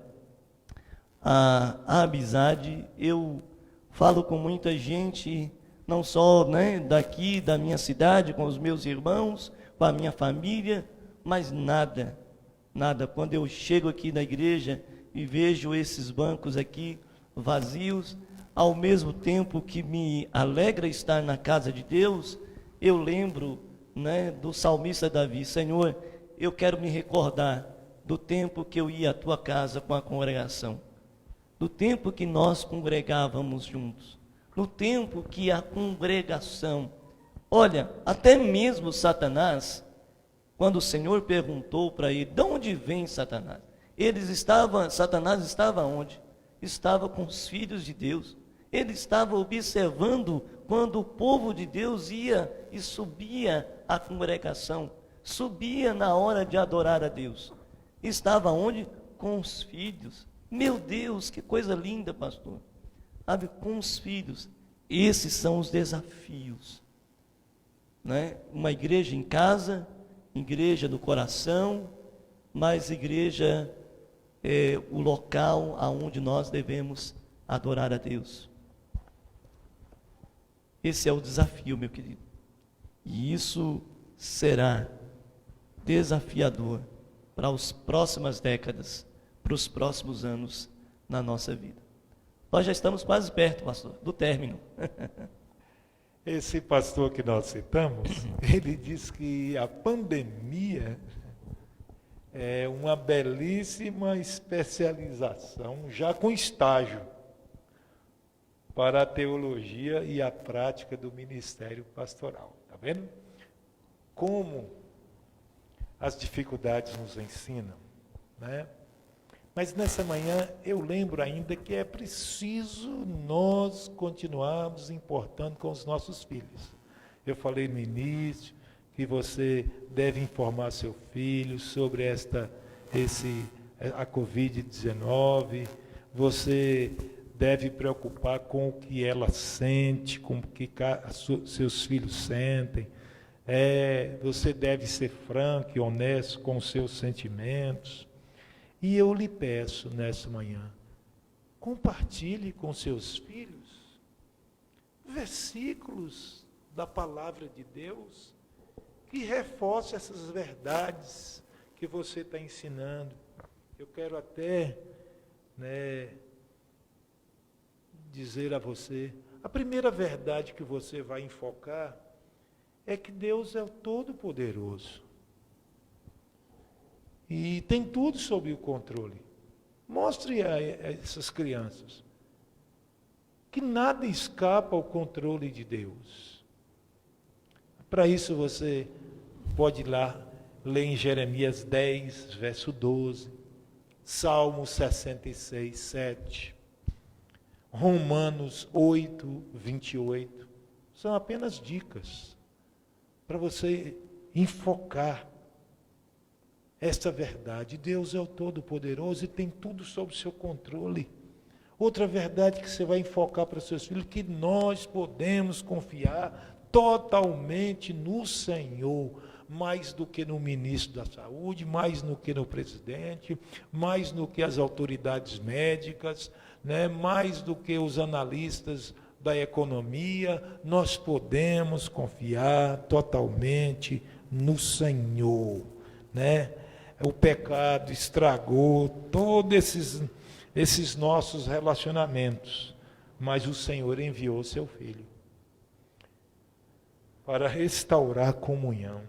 A amizade, eu falo com muita gente, não só daqui, da minha cidade, com os meus irmãos, com a minha família, mas nada. Quando eu chego aqui na igreja e vejo esses bancos aqui vazios, ao mesmo tempo que me alegra estar na casa de Deus, eu lembro do salmista Davi, Senhor, eu quero me recordar do tempo que eu ia à tua casa com a congregação, do tempo que nós congregávamos juntos, no tempo que a congregação, olha, até mesmo Satanás, quando o Senhor perguntou para ele, de onde vem Satanás? Satanás estava onde? Estava com os filhos de Deus. Ele estava observando quando o povo de Deus ia e subia à congregação, subia na hora de adorar a Deus. Estava onde? Com os filhos. Meu Deus, que coisa linda, pastor. Sabe, com os filhos. Esses são os desafios. Uma igreja em casa, igreja do coração, mas igreja é o local aonde nós devemos adorar a Deus. Esse é o desafio, meu querido. E isso será desafiador para as próximas décadas, para os próximos anos na nossa vida. Nós já estamos quase perto, pastor, do término. Esse pastor que nós citamos, ele diz que a pandemia é uma belíssima especialização, já com estágio, para a teologia e a prática do ministério pastoral. Está vendo? Como as dificuldades nos ensinam, né? Mas nessa manhã eu lembro ainda que é preciso nós continuarmos importando com os nossos filhos. Eu falei no início que você deve informar seu filho sobre a Covid-19, você deve preocupar com o que ela sente, com o que seus filhos sentem. Você deve ser franco e honesto com os seus sentimentos. E eu lhe peço nessa manhã, compartilhe com seus filhos versículos da palavra de Deus que reforce essas verdades que você está ensinando. Eu quero até, dizer a você, a primeira verdade que você vai enfocar é que Deus é o Todo-Poderoso. E tem tudo sob o controle. Mostre a essas crianças que nada escapa ao controle de Deus. Para isso você pode ir lá, ler em Jeremias 10, verso 12, Salmo 66, 7, Romanos 8, 28. São apenas dicas para você enfocar esta verdade. Deus é o Todo-Poderoso e tem tudo sob seu controle. Outra verdade que você vai enfocar para os seus filhos, que nós podemos confiar totalmente no Senhor, mais do que no ministro da saúde, mais do que no presidente, mais do que as autoridades médicas, mais do que os analistas da economia. Nós podemos confiar totalmente no Senhor, O pecado estragou todos esses nossos relacionamentos, mas o Senhor enviou seu Filho para restaurar a comunhão.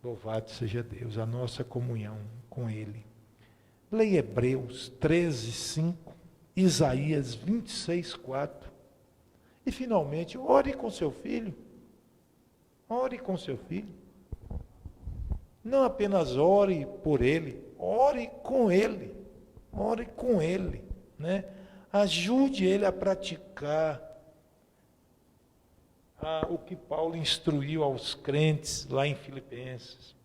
Louvado seja Deus, a nossa comunhão com Ele. Leia Hebreus 13, 5, Isaías 26, 4. E finalmente, ore com seu filho. Ore com seu filho. Não apenas ore por ele, ore com ele. Ore com ele, Ajude ele a praticar o que Paulo instruiu aos crentes lá em Filipenses.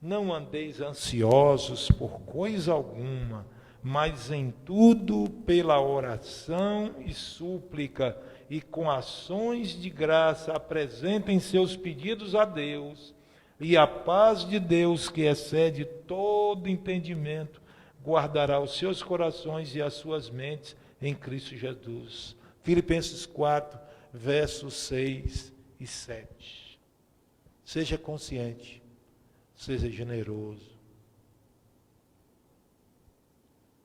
Não andeis ansiosos por coisa alguma, mas em tudo pela oração e súplica e com ações de graça apresentem seus pedidos a Deus, e a paz de Deus, que excede todo entendimento, guardará os seus corações e as suas mentes em Cristo Jesus. Filipenses 4, versos 6 e 7. Seja consciente, seja generoso.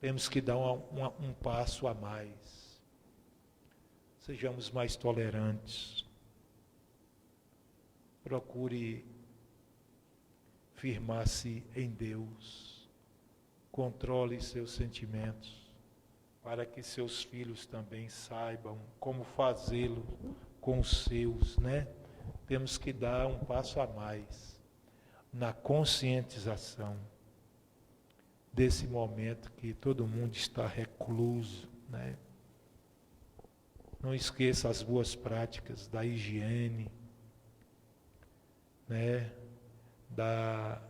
Temos que dar um passo a mais. Sejamos mais tolerantes. Procure firmar-se em Deus. Controle seus sentimentos, para que seus filhos também saibam como fazê-lo com os seus, Temos que dar um passo a mais na conscientização desse momento que todo mundo está recluso, Não esqueça as boas práticas da higiene, da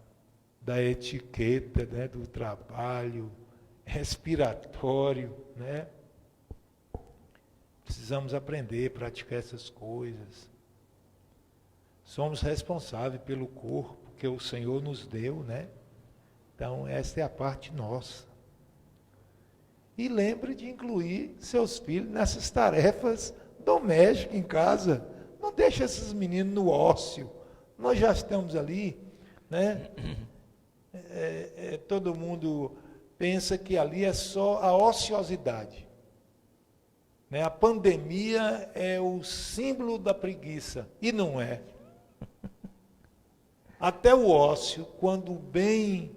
etiqueta, do trabalho respiratório, Precisamos aprender, praticar essas coisas. Somos responsáveis pelo corpo que o Senhor nos deu, Então, essa é a parte nossa. E lembre de incluir seus filhos nessas tarefas domésticas em casa. Não deixe esses meninos no ócio. Nós já estamos ali, todo mundo pensa que ali é só a ociosidade. A pandemia é o símbolo da preguiça, e não é. Até o ócio, quando bem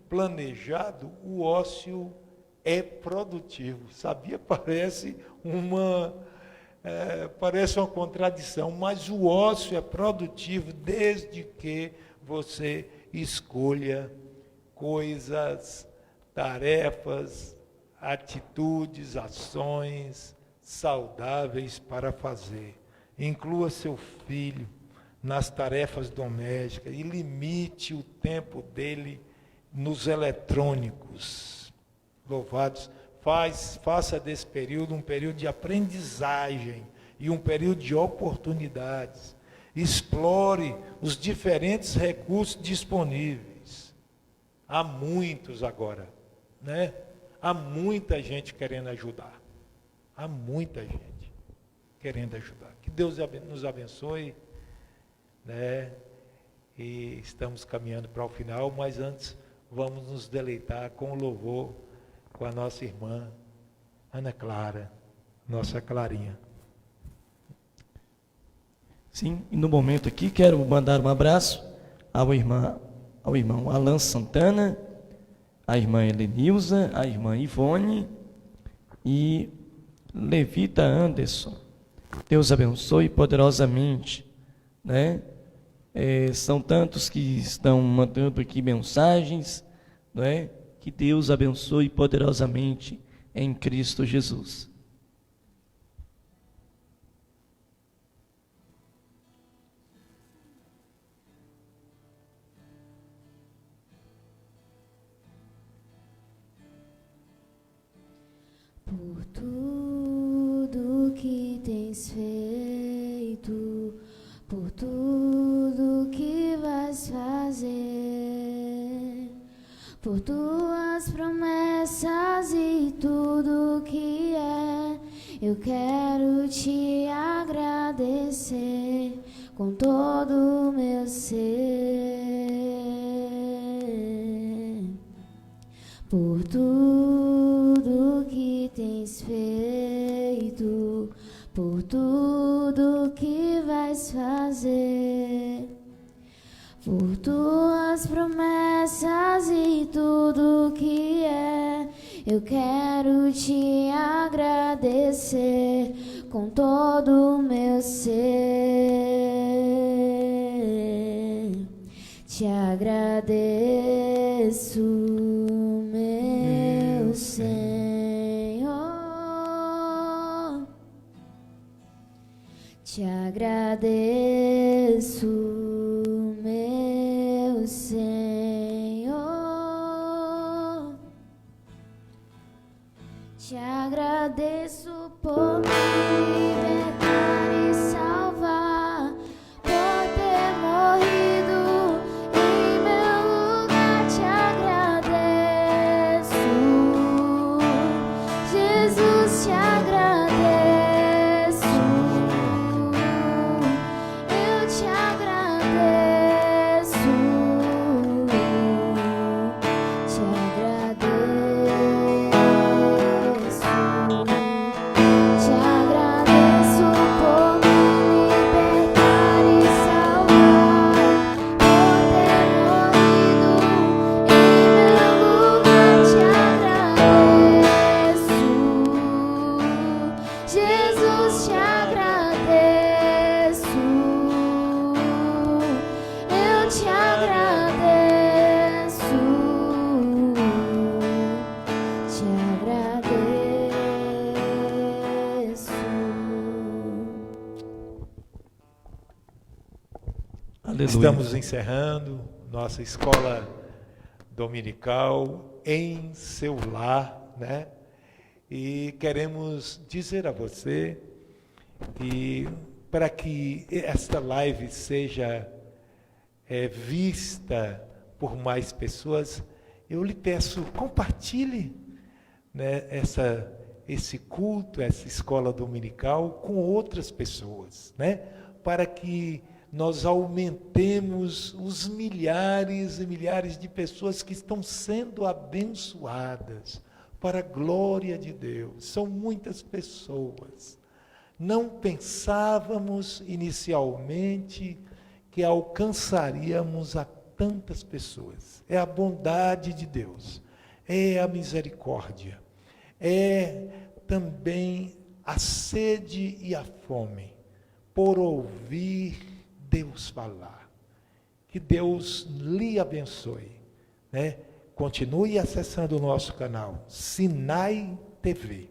planejado, o ócio é produtivo. Sabia? Parece uma contradição, mas o ócio é produtivo desde que você escolha coisas, tarefas, atitudes, ações saudáveis para fazer. Inclua seu filho nas tarefas domésticas e limite o tempo dele nos eletrônicos. Louvados, faça desse período um período de aprendizagem e um período de oportunidades. Explore os diferentes recursos disponíveis. Há muitos agora, Há muita gente querendo ajudar. Há muita gente. querendo ajudar. Que Deus nos abençoe, né? E estamos caminhando para o final, mas antes vamos nos deleitar com o louvor com a nossa irmã Ana Clara, nossa Clarinha. Sim, e no momento aqui quero mandar um abraço ao irmão Alan Santana, à irmã Helenilza, à irmã Ivone e Levita Anderson. Deus abençoe poderosamente, né? São tantos que estão mandando aqui mensagens, não é? Que Deus abençoe poderosamente em Cristo Jesus. Por tudo que tens feito, por tudo que vais fazer, por tuas promessas e tudo que é, eu quero te agradecer com todo o meu ser. Por tudo que tens feito, por tudo que vais fazer, por tuas promessas e tudo que é, eu quero te agradecer com todo o meu ser. Te agradeço, meu Senhor. Te agradeço, meu Senhor. Te agradeço por me libertar e salvar, por ter morrido em meu lugar. Te agradeço, Jesus, te agradeço. Eu te agradeço, te agradeço, te agradeço por me libertar e salvar, por ter morrido em meu lugar. Te agradeço, Jesus, te agradeço. Eu te agradeço, te agradeço. Aleluia. Estamos encerrando nossa escola dominical em seu lar, né? E queremos dizer a você que para que esta live seja vista por mais pessoas, eu lhe peço, compartilhe, né, esse culto, essa escola dominical com outras pessoas, né? Para que nós aumentemos os milhares e milhares de pessoas que estão sendo abençoadas para a glória de Deus. São muitas pessoas. Não pensávamos inicialmente que alcançaríamos a tantas pessoas. É a bondade de Deus, é a misericórdia, é também a sede e a fome por ouvir Deus falar. Que Deus lhe abençoe, né? Continue acessando o nosso canal Sinai TV,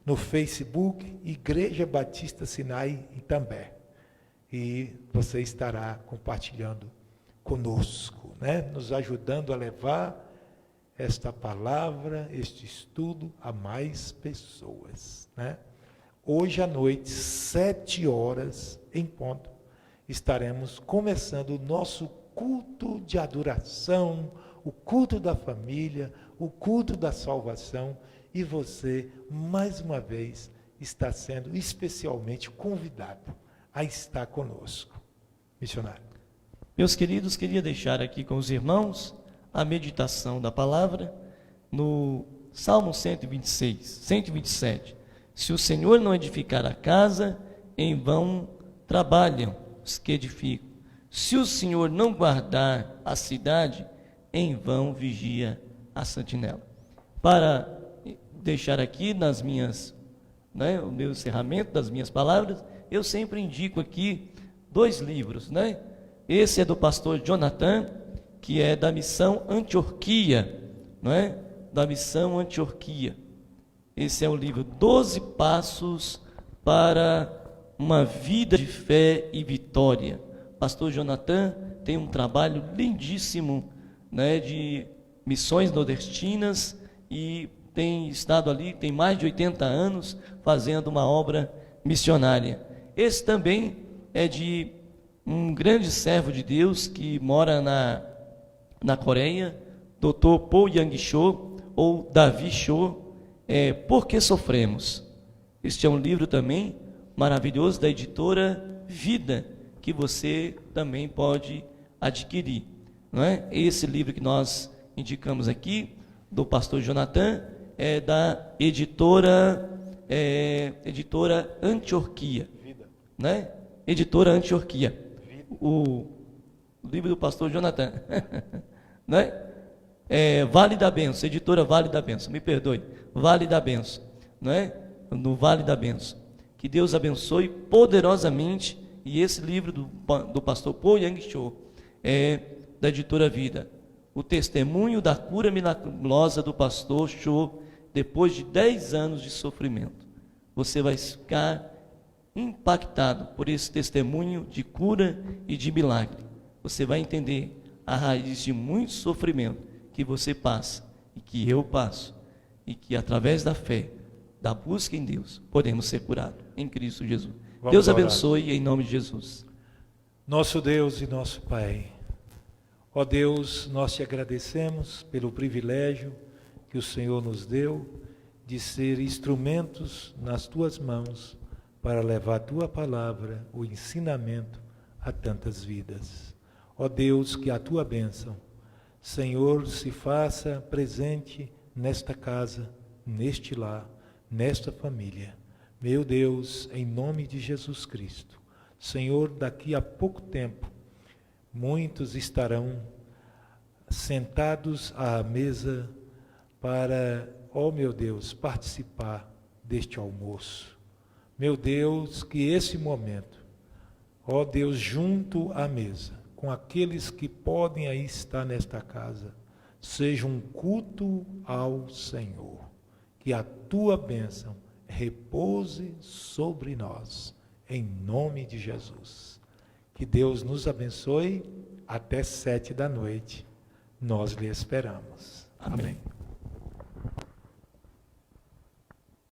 no Facebook Igreja Batista Sinai Itambé, e você estará compartilhando conosco, né? Nos ajudando a levar esta palavra, este estudo a mais pessoas, né? Hoje à noite, 7h em ponto, estaremos começando o nosso culto de adoração, o culto da família, o culto da salvação, e você, mais uma vez, está sendo especialmente convidado a estar conosco. Missionário. Meus queridos, queria deixar aqui com os irmãos a meditação da palavra no Salmo 127. Se o Senhor não edificar a casa, em vão trabalham os que edificam. Se o Senhor não guardar a cidade, em vão vigia a sentinela. Para deixar aqui nas minhas, o meu encerramento das minhas palavras, eu sempre indico aqui 2 livros, Esse é do pastor Jonathan, que é da missão Antioquia, Da missão Antioquia. Esse é o livro 12 Passos para uma Vida de Fé e Vitória. Pastor Jonathan tem um trabalho lindíssimo, de missões nordestinas e tem estado ali, tem mais de 80 anos fazendo uma obra missionária. Esse também é de um grande servo de Deus que mora na Coreia, Dr. Paul Yang-cho, ou Davi Cho, Por que Sofremos? Este é um livro também maravilhoso da editora Vida, que você também pode adquirir. Esse livro que nós indicamos aqui, do pastor Jonathan, é da editora Antioquia. Vida. Editora Antioquia. O livro do pastor Jonathan. Vale da Benção, editora Vale da Benção, me perdoe, Vale da Benção, no Vale da Benção. Que Deus abençoe poderosamente. E esse livro do pastor Paul Yang-cho é da editora Vida. O testemunho da cura milagrosa do pastor Cho, depois de 10 anos de sofrimento. Você vai ficar impactado por esse testemunho de cura e de milagre. Você vai entender a raiz de muito sofrimento que você passa e que eu passo, e que através da fé, da busca em Deus, podemos ser curados em Cristo Jesus. Deus abençoe em nome de Jesus. Nosso Deus e nosso Pai, ó Deus, nós te agradecemos pelo privilégio que o Senhor nos deu de ser instrumentos nas tuas mãos para levar a tua palavra, o ensinamento a tantas vidas. Ó Deus, que a tua bênção, Senhor, se faça presente nesta casa, neste lar, nesta família. Meu Deus, em nome de Jesus Cristo, Senhor, daqui a pouco tempo, muitos estarão sentados à mesa para, ó meu Deus, participar deste almoço. Meu Deus, que esse momento, ó Deus, junto à mesa, com aqueles que podem aí estar nesta casa, seja um culto ao Senhor, que a tua bênção repouse sobre nós, em nome de Jesus. Que Deus nos abençoe até 7 da noite. Nós lhe esperamos. Amém.